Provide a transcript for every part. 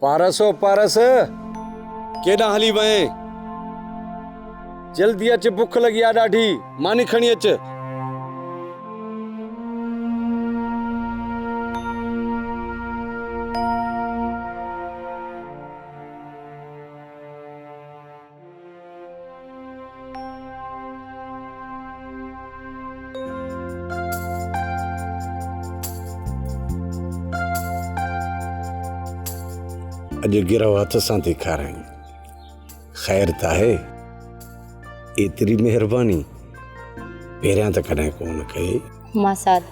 पारस ओ पारस केॾां हली वए? जल्दी अच, बुख लगी आ ॾाढी। मानी खणी अच। अॼु गिरव हथ सां थी खाराई। ख़ैर त आहे, एतिरी मेहरबानी पहिरियां त कॾहिं कोन कई। मासात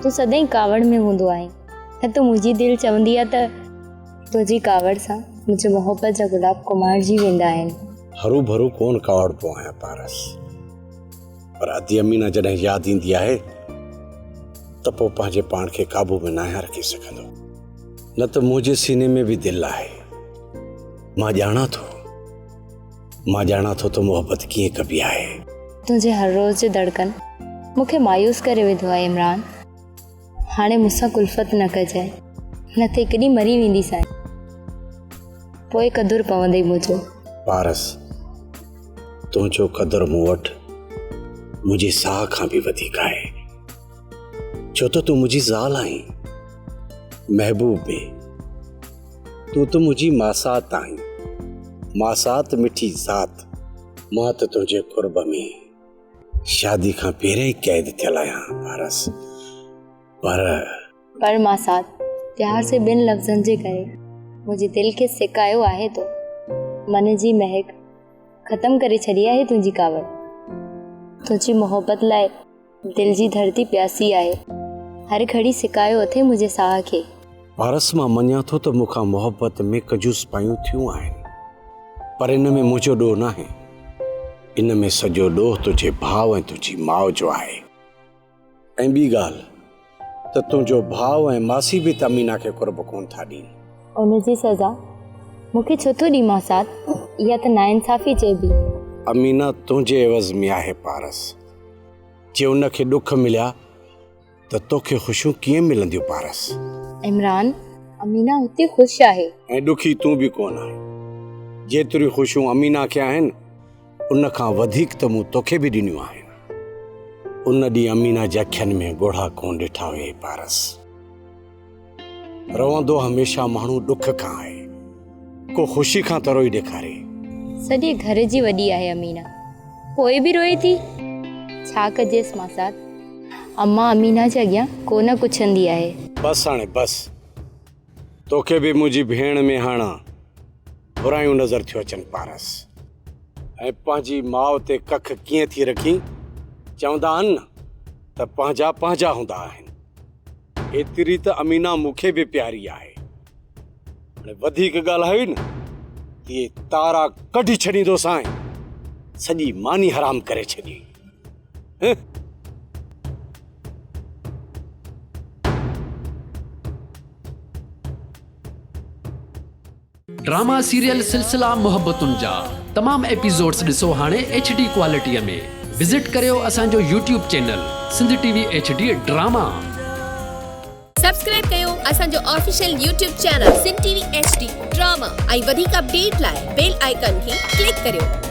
तूं सदाईं कावड़ में हूंदो आहे, न त मुंहिंजी दिलि चवंदी आहे त तुंहिंजी कावड़ सां मुंहिंजे मोहब्बत जा गुलाब कुमारजी वेंदा आहिनि। हरू भरू कोन कावड़ पियो आहियां पारस, पर अधी अमीना जॾहिं यादि ईंदी आहे त पोइ पंहिंजे पाण खे काबू में न आहियां रखी सघंदो। न त मुंहिंजे सीने में बि दिलि आहे। मां ॼाणा थो त मोहब्बत कीअं कबी आहे। तुंहिंजे हर रोज़ जो धड़कन मूंखे मायूस करे विधो आहे इमरान। हाणे मूंसां कुल्फत न कजाए, न त हिकु ॾींहुं मरी वेंदी सां, पोइ क़दुरु पवंदई मुंहिंजो। पारस, तुंहिंजो क़दुरु मूं वटि मुंहिंजी साह खां बि वधीक आहे, छो त तूं मुंहिंजी ज़ाल आहीं। महबूब में तूं त मुंहिंजी मासात आहीं, मासात मिठी ज़ात। मां त तुंहिंजे कुर्ब में शादी खां पहिरियों ई क़ैद थियल आहियां पारस। पर मासात प्यार से ॿिनि लफ़्ज़नि जे करे मुंहिंजी दिलि खे सिकायो आहे तो। मन जी महक ख़तम करे छॾी आहे तुंहिंजी कावड़। तुंहिंजी मोहब्बत लाइ दिलि जी धरती प्यासी आहे। हर घड़ी सिकायो अथे मुंहिंजे साह खे। पारस, मां मञा थो त मूंखां मोहब्बत में कजूस पायूं थियूं आहिनि, पर इन में मुंहिंजो ॾोह न आहे। इन में सॼो ॾोह तुंहिंजे भाउ ऐं तुंहिंजी माउ जो आहे। ऐं ॿी ॻाल्हि त तुंहिंजो भाउ ऐं मासी बि त अमीना खे कुर्ब कोन था ॾियनि। उनजी सज़ा मूंखे छो थो ॾी मासात? इहा त नाइंसाफ़ी चइबी। अमीना तुंहिंजे एवज़ में आहे पारस। जे उनखे ॾुख मिलिया त तोखे ख़ुशियूं कीअं मिलंदियूं पारस? इमरान, अमीना हुते ख़ुशि आहे ऐं ॾुखी तूं बि कोन आहे। जेतिरियूं ख़ुशियूं अमीना खे आहिनि, उन खां वधीक त मूं तोखे बि ॾिनियूं आहिनि। उन ॾींहुं अमीना जे अखियुनि में ॻोढ़ा कोन ॾिठा हुए पारस। रहंदो हमेशह माण्हू ॾुख खां आहे, को ख़ुशी खां त रोई ॾेखारे। सॼे घर जी वॾी आहे अमीना, पोइ बि रोए थी। छा कजेसि मासात, अम्मा अमीना जे अॻियां कोन कुछंदी आहे। बस हाणे बस, तोखे बि मुंहिंजी भेण में हाणे बुरायूं नज़र थियूं अचनि पारस। ऐं पंहिंजी माउ ते कख कीअं थी रखी? चवंदा आहिनि न त पंहिंजा पंहिंजा हूंदा आहिनि। एतिरी त अमीना मूंखे बि प्यारी आहे। हाणे वधीक ॻाल्हाई न, इहे तारा कढी छॾींदोसां, सॼी मानी हराम करे छॾी। ड्रामा सीरियल सिलसिला मोहब्बतुनि जा तमाम एपिसोड्स ॾिसो हाणे HD क्वालिटीअ में। विज़िट करियो असांजो YouTube channel Sindh TV HD drama. Subscribe कयो असांजो official YouTube channel Sindh TV HD drama ऐं वधीक अपडेट लाइ बेल आइकन खे क्लिक करियो।